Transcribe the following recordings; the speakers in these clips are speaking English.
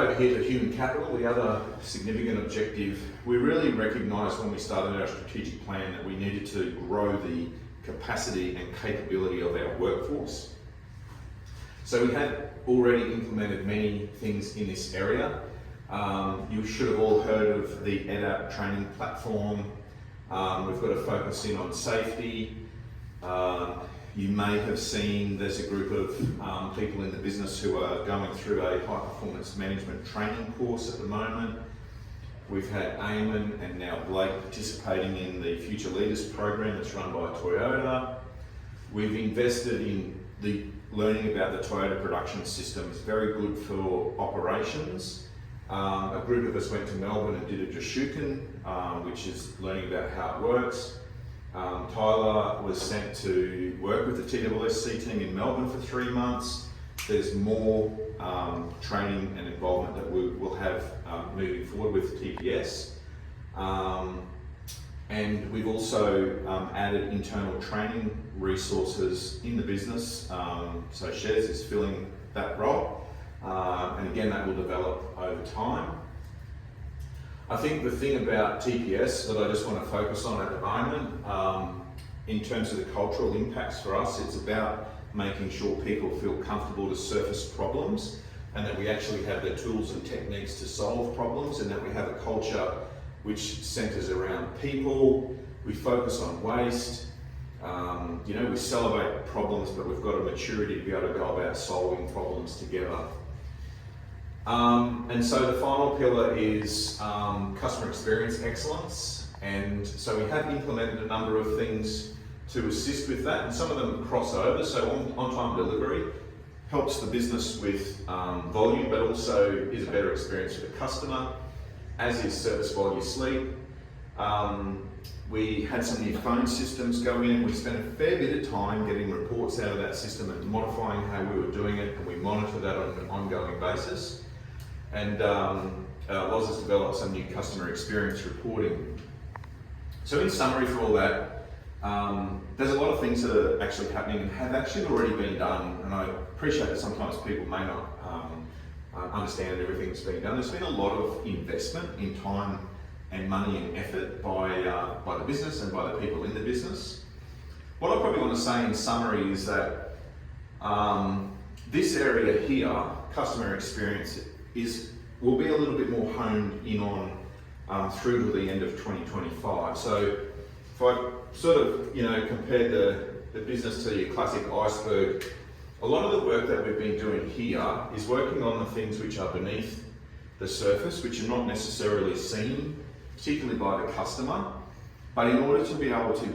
Over here to human capital, the other significant objective, we really recognised when we started our strategic plan that we needed to grow the capacity and capability of our workforce. So we had already implemented many things in this area. You should have all heard of the EDAP training platform. We've got a focus in on safety. You may have seen there's a group of people in the business who are going through a high performance management training course at the moment. We've had Eamon and now Blake participating in the Future Leaders program that's run by Toyota. We've invested in the learning about the Toyota production system. It's very good for operations. A group of us went to Melbourne and did a Joshuken, which is learning about how it works. Tyler was sent to work with the TWSC team in Melbourne for 3 months. There's more training and involvement that we'll have moving forward with TPS. And we've also added internal training resources in the business. So Shez is filling that role. And again, that will develop over time. I think the thing about TPS that I just want to focus on at the moment, in terms of the cultural impacts for us, it's about making sure people feel comfortable to surface problems and that we actually have the tools and techniques to solve problems, and that we have a culture which centres around people. We focus on waste. We celebrate problems, but we've got a maturity to be able to go about solving problems together. And so the final pillar is customer experience excellence, and so we have implemented a number of things to assist with that, and some of them cross over. So on-time delivery helps the business with volume, but also is a better experience for the customer, as is service while you sleep. We had some new phone systems go in. We spent a fair bit of time getting reports out of that system and modifying how we were doing it, and we monitor that on an ongoing basis. And Loz has developed some new customer experience reporting. So in summary for all that, there's a lot of things that are actually happening and have actually already been done, and I appreciate that sometimes people may not understand everything's been done. There's been a lot of investment in time and money and effort by the business and by the people in the business. What I probably want to say in summary is that this area here, customer experience, will be a little bit more honed in on through to the end of 2025. So if I sort of compared the business to your classic iceberg, a lot of the work that we've been doing here is working on the things which are beneath the surface, which are not necessarily seen, particularly by the customer. But in order to be able to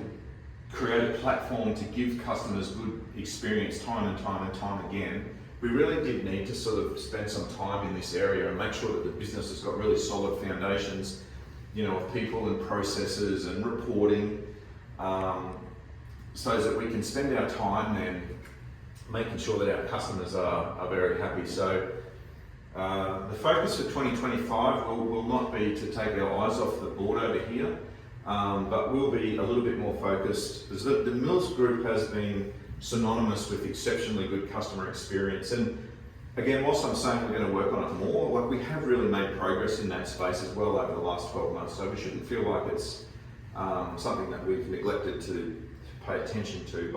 create a platform to give customers good experience time and time again, we really did need to sort of spend some time in this area and make sure that the business has got really solid foundations, of people and processes and reporting, so that we can spend our time then making sure that our customers are very happy. So the focus for 2025 will not be to take our eyes off the board over here, but we'll be a little bit more focused. The Mills Group has been synonymous with exceptionally good customer experience, and again, whilst I'm saying we're going to work on it more, we have really made progress in that space as well over the last 12 months, so we shouldn't feel like it's something that we've neglected to pay attention to,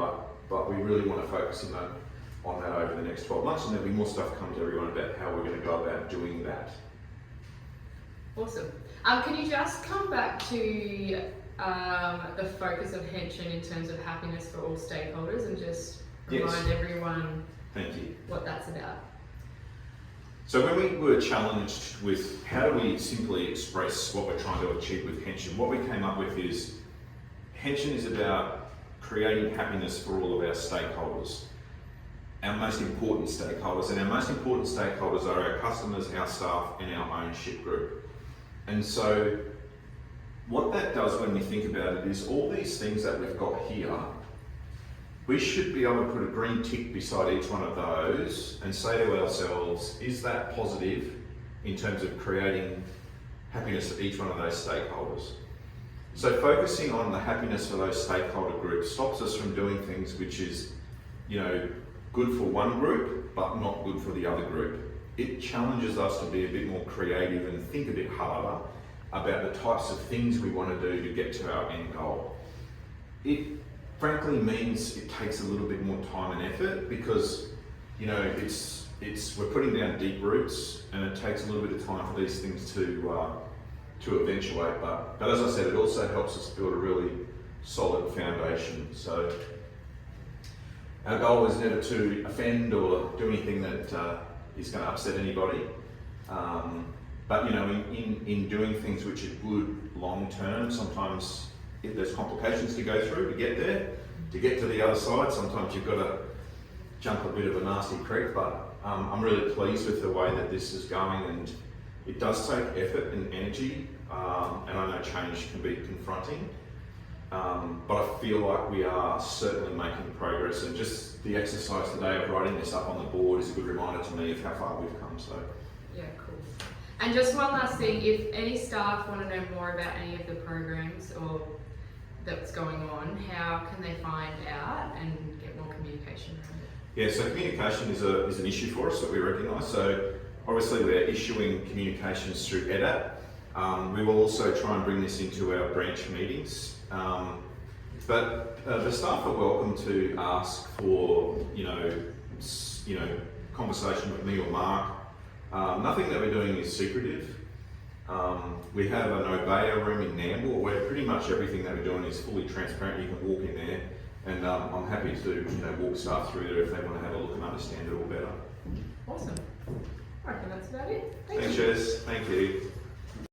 but we really want to focus on that over the next 12 months, and there'll be more stuff coming to everyone about how we're going to go about doing that. Awesome. Can you just come back to the focus of Henshin in terms of happiness for all stakeholders, and just remind everyone what that's about? So when we were challenged with how do we simply express what we're trying to achieve with Henshin, what we came up with is Henshin is about creating happiness for all of our stakeholders, our most important stakeholders, and our most important stakeholders are our customers, our staff, and our ownership group. And so what that does when we think about it is all these things that we've got here, we should be able to put a green tick beside each one of those and say to ourselves, is that positive in terms of creating happiness for each one of those stakeholders? So focusing on the happiness for those stakeholder groups stops us from doing things which is, good for one group, but not good for the other group. it challenges us to be a bit more creative and think a bit harder about the types of things we want to do to get to our end goal. It frankly means it takes a little bit more time and effort because, you know, we're putting down deep roots, and it takes a little bit of time for these things to eventuate. But as I said, it also helps us build a really solid foundation. So our goal is never to offend or do anything that is going to upset anybody. But you know, in doing things which are good long term, sometimes if there's complications to go through to get there, to get to the other side. Sometimes you've got to jump a bit of a nasty creek, but I'm really pleased with the way that this is going, and it does take effort and energy, and I know change can be confronting, but I feel like we are certainly making progress, and just the exercise today of writing this up on the board is a good reminder to me of how far we've come. So yeah, cool. And just one last thing, if any staff want to know more about any of the programs or that's going on, how can they find out and get more communication around it? Yeah, so communication is an issue for us that we recognise. So obviously we're issuing communications through EDAP. We will also try and bring this into our branch meetings. But the staff are welcome to ask for, you know, conversation with me or Mark. Nothing that we're doing is secretive. We have an Obeya room in Nambour where pretty much everything that we're doing is fully transparent. You can walk in there, and I'm happy to walk staff through there if they want to have a look and understand it all better. Awesome. I reckon that's about it. Thanks, Jess. Thank you.